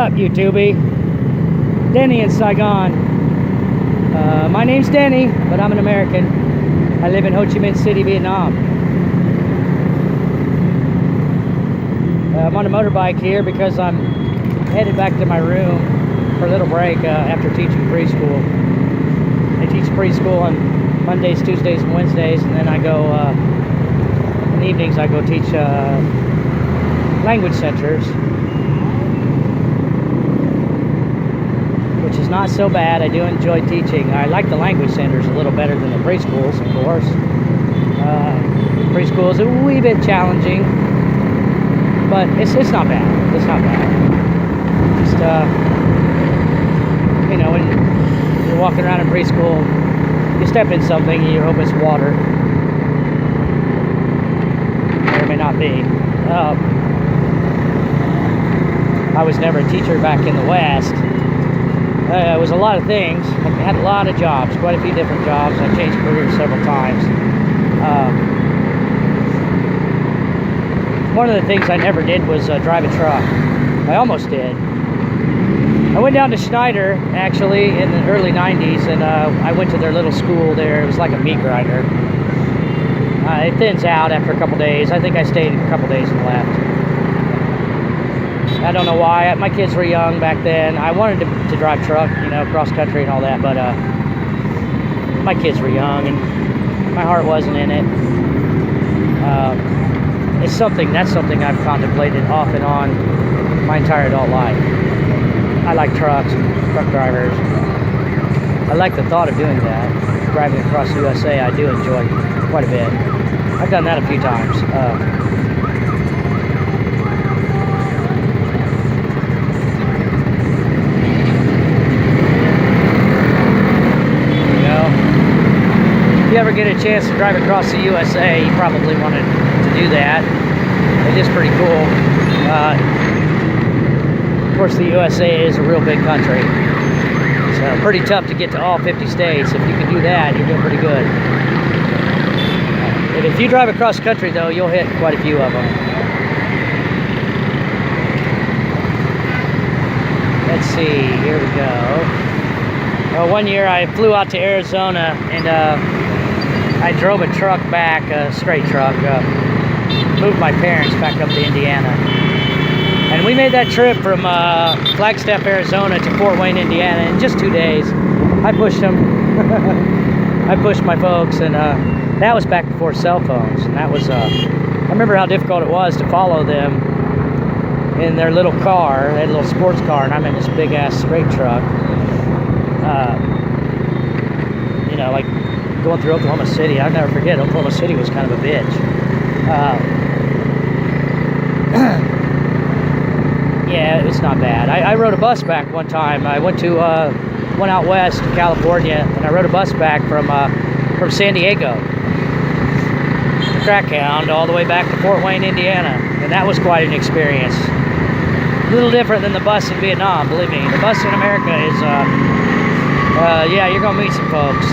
up, YouTubey? Denny in Saigon. My name's Denny, but I'm an American. I live in Ho Chi Minh City, Vietnam. I'm on a motorbike here because I'm headed back to my room for a little break after teaching preschool. I teach preschool on Mondays, Tuesdays, and Wednesdays, and then I go, in the evenings I go teach language centers, which is not so bad. I do enjoy teaching. I like the language centers a little better than the preschools, of course. Preschool is a wee bit challenging, but it's not bad. It's not bad. Just you know, when you're walking around in preschool, you step in something and you hope it's water. Or it may not be. I was never a teacher back in the West. It was a lot of things. I had a lot of jobs, quite a few different jobs. I changed careers several times. One of the things I never did was drive a truck. I almost did. I went down to Schneider, actually, in the early 90s, and I went to their little school there. It was like a meat grinder. It thins out after a couple days. I think I stayed a couple days and left. I don't know why. My kids were young back then. I wanted to drive truck, you know, cross country and all that, but my kids were young and my heart wasn't in it. That's something I've contemplated off and on my entire adult life. I like trucks, truck drivers. I like the thought of doing that. Driving across the USA, I do enjoy quite a bit. I've done that a few times. If you ever get a chance to drive across the USA, you probably wanted to do that. It is pretty cool. Of course, the USA is a real big country. It's pretty tough to get to all 50 states. If you can do that, you're doing pretty good. And if you drive across the country, though, you'll hit quite a few of them. Let's see, here we go. Well, one year I flew out to Arizona and I drove a truck back, a straight truck, moved my parents back up to Indiana. And we made that trip from Flagstaff, Arizona to Fort Wayne, Indiana in just 2 days. I pushed them. I pushed my folks, and that was back before cell phones. And that was, I remember how difficult it was to follow them in their little car. They had a little sports car, and I'm in this big-ass straight truck. You know, like going through Oklahoma City. I'll never forget, Oklahoma City was kind of a bitch. Yeah, it's not bad. I rode a bus back one time. I went out west to California, and I rode a bus back from San Diego, the crack hound, all the way back to Fort Wayne, Indiana, and that was quite an experience. A little different than the bus in Vietnam, believe me. The bus in America is, yeah, you're gonna meet some folks.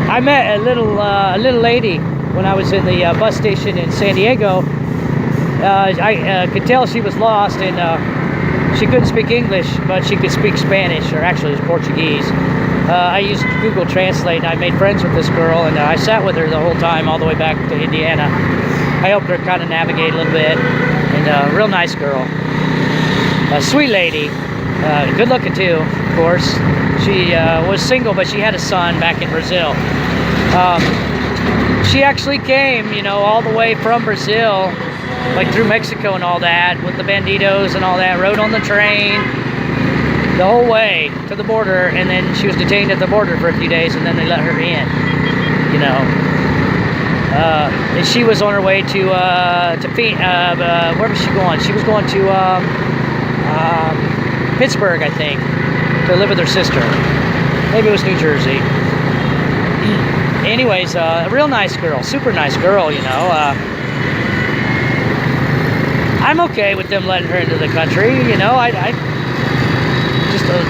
I met a little lady when I was in the bus station in San Diego. I could tell she was lost, and she couldn't speak English, but she could speak Spanish, or actually it was Portuguese. I used Google Translate, and I made friends with this girl, and I sat with her the whole time, all the way back to Indiana. I helped her kind of navigate a little bit, and real nice girl. A sweet lady, good looking too, of course. She was single, but she had a son back in Brazil. She actually came, you know, all the way from Brazil, like through Mexico and all that, with the banditos and all that, rode on the train the whole way to the border, and then she was detained at the border for a few days, and then they let her in, you know. And she was on her way to where was she going? She was going to Pittsburgh, I think, to live with her sister. Maybe it was New Jersey. Anyways, a real nice girl, super nice girl, you know. I'm okay with them letting her into the country, you know. I just a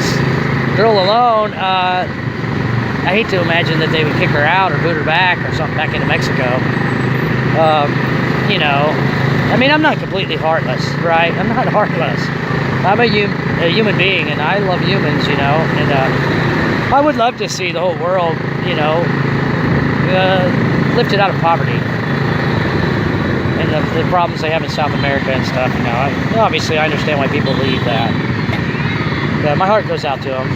girl alone. I hate to imagine that they would kick her out or boot her back or something back into Mexico. You know, I mean, I'm not completely heartless, right? I'm not heartless. I'm a human being, and I love humans, you know. And I would love to see the whole world, you know, lifted out of poverty and the problems they have in South America and stuff. You know, obviously I understand why people leave that. But my heart goes out to them.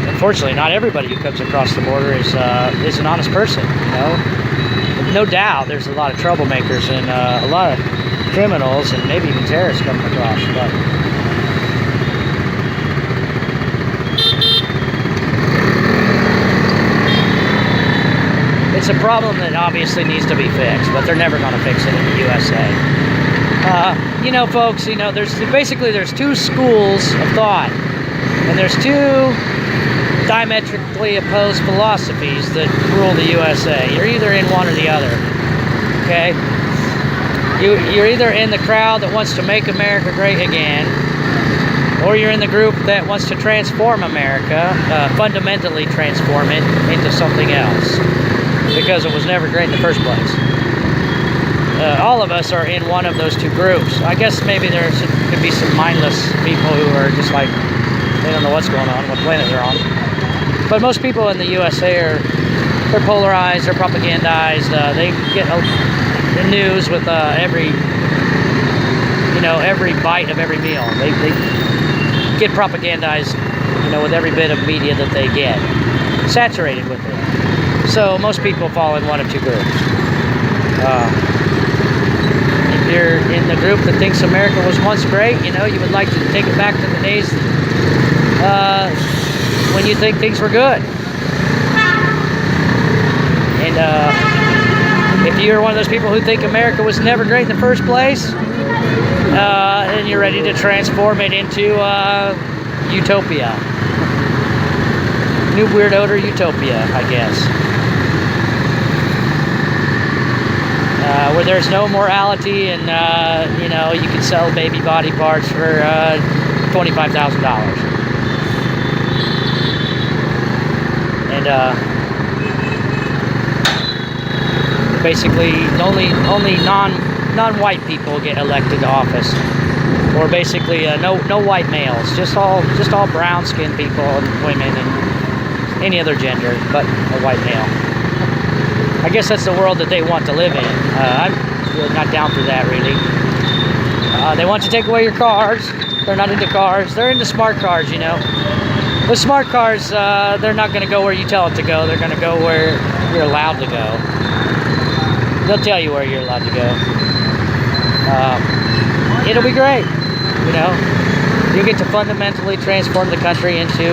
Unfortunately, not everybody who comes across the border is an honest person. You know, no doubt there's a lot of troublemakers and a lot of criminals and maybe even terrorists coming across. But it's a problem that obviously needs to be fixed, but they're never going to fix it in the USA. You know, folks, you know, there's two schools of thought, and there's two diametrically opposed philosophies that rule the USA. You're either in one or the other, okay? You're either in the crowd that wants to make America great again, or you're in the group that wants to transform America, fundamentally transform it into something else, because it was never great in the first place. All of us are in one of those two groups. I guess maybe there could be some mindless people who are just like, they don't know what's going on, what planet they're on. But most people in the USA they're polarized, they're propagandized, they get the news with every bite of every meal. They get propagandized, you know, with every bit of media that they get, saturated with it. So most people fall in one of two groups. If you're in the group that thinks America was once great, you know, you would like to take it back to the days when you think things were good. And if you're one of those people who think America was never great in the first place, and you're ready to transform it into utopia. New weird odor utopia, I guess. Where there's no morality and, you know, you can sell baby body parts for $25,000. And basically only non-white people get elected to office, or basically no white males, just all brown-skinned people and women and any other gender but a white male. I guess that's the world that they want to live in. I'm really not down for that, really. They want to take away your cars. They're not into cars. They're into smart cars, you know. With smart cars, they're not going to go where you tell it to go. They're going to go where you're allowed to go. They'll tell you where you're allowed to go. It'll be great, you know. You get to fundamentally transform the country into,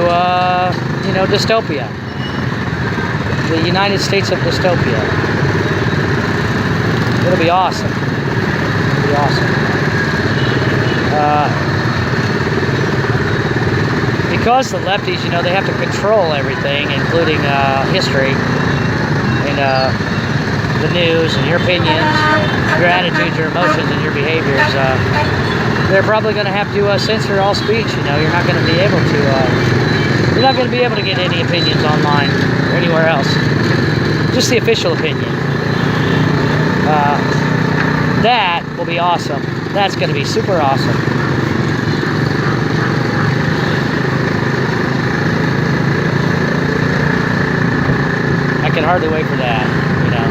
you know, dystopia. The United States of dystopia. It'll be awesome. It'll be awesome. Because the lefties, you know, they have to control everything, including history and the news and your opinions, your attitudes, your emotions, and your behaviors. They're probably going to have to censor all speech. You know, you're not going to be able to. You're not going to be able to get any opinions online or anywhere else. Just the official opinion. That will be awesome. That's going to be super awesome. I can hardly wait for that, you know.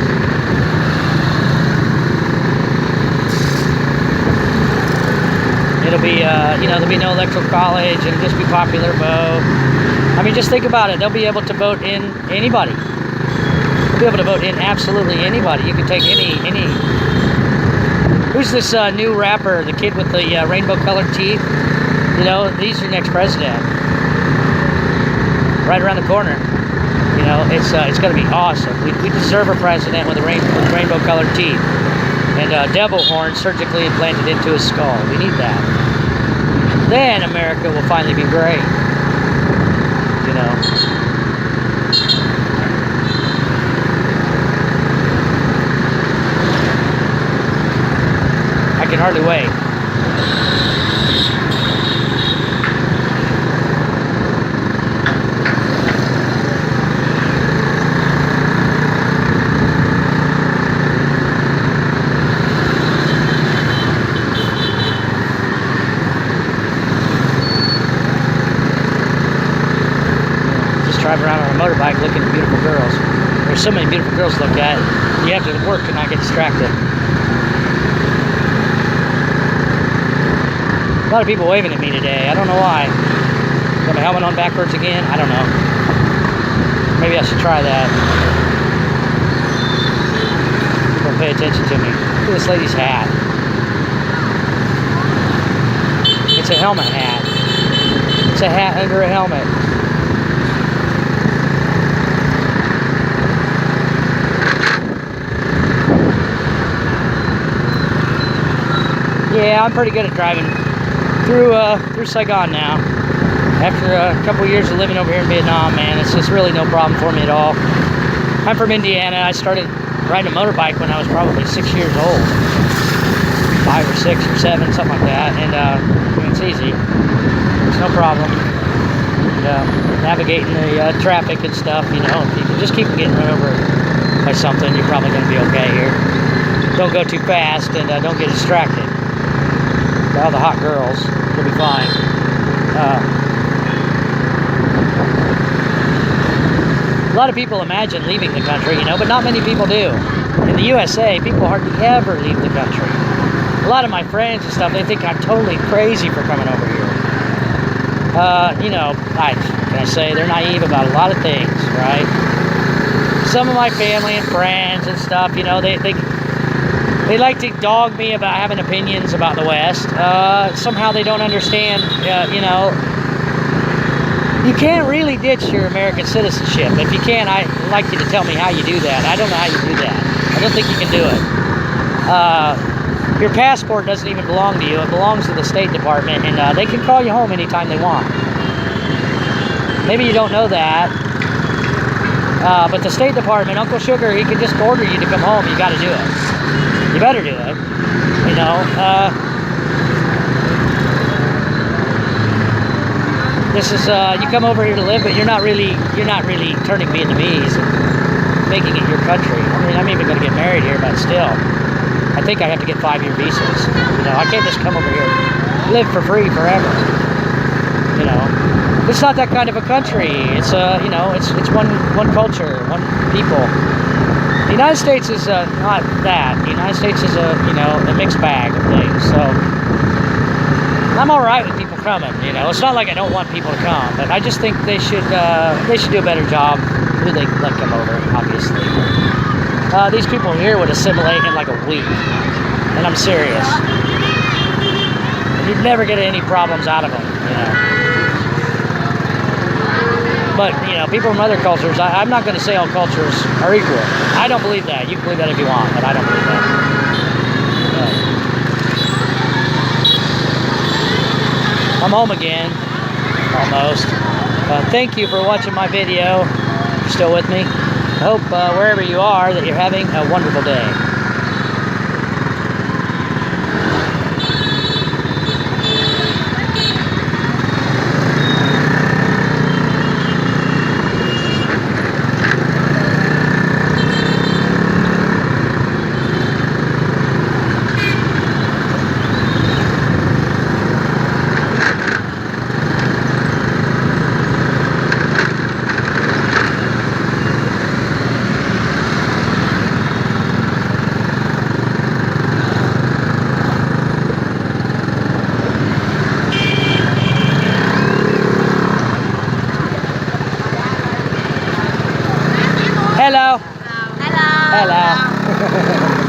It'll be, you know, there'll be no electoral college. It'll just be popular vote. I mean, just think about it. They'll be able to vote in anybody. They'll be able to vote in absolutely anybody. You can take any. Who's this new rapper, the kid with the rainbow-colored teeth? You know, he's your next president. Right around the corner. You know, it's going to be awesome. We deserve a president with rainbow-colored teeth and devil horns surgically implanted into his skull. We need that. Then America will finally be great. You know. I can hardly wait. motorbike looking at beautiful girls. There's so many beautiful girls to look at. You have to work and not get distracted. A lot of people waving at me today. I don't know why. Got my helmet on backwards again? I don't know. Maybe I should try that. People pay attention to me. Look at this lady's hat. It's a helmet hat. It's a hat under a helmet. Yeah, I'm pretty good at driving through Saigon now. After a couple of years of living over here in Vietnam, man, it's just really no problem for me at all. I'm from Indiana. I started riding a motorbike when I was probably 6 years old. 5 or 6 or 7, something like that. And I mean, it's easy. It's no problem. And, navigating the traffic and stuff, you know, if you can just keep getting run over by something, you're probably going to be okay here. Don't go too fast and don't get distracted. By all the hot girls, you'll be fine. A lot of people imagine leaving the country, you know, but not many people do. In the USA, people hardly ever leave the country. A lot of my friends and stuff, they think I'm totally crazy for coming over here. You know, can I say they're naive about a lot of things, right? Some of my family and friends and stuff, you know, they like to dog me about having opinions about the West. Somehow they don't understand, you know, you can't really ditch your American citizenship. If you can, I'd like you to tell me how you do that. I don't know how you do that. I don't think you can do it. Your passport doesn't even belong to you. It belongs to the State Department, and they can call you home anytime they want. Maybe you don't know that. But the State Department, Uncle Sugar, he can just order you to come home. You got to do it. You better do it. You know. This is you come over here to live, but you're not really turning Vietnamese and making it your country. I mean, I'm even going to get married here, but still, I think I have to get 5-year visas. You know, I can't just come over here, live for free forever. You know, it's not that kind of a country. It's you know, it's one culture, one people. The United States is not that. The United States is a mixed bag of things. So I'm all right with people coming. You know, it's not like I don't want people to come, but I just think they should do a better job who they let come over. Obviously, these people here would assimilate in like a week, and I'm serious. And you'd never get any problems out of them. You know. But, you know, people from other cultures, I'm not going to say all cultures are equal. I don't believe that. You can believe that if you want, but I don't believe that. I'm home again, almost. Thank you for watching my video. If you're still with me. I hope wherever you are that you're having a wonderful day. Hello. Hello. Hello.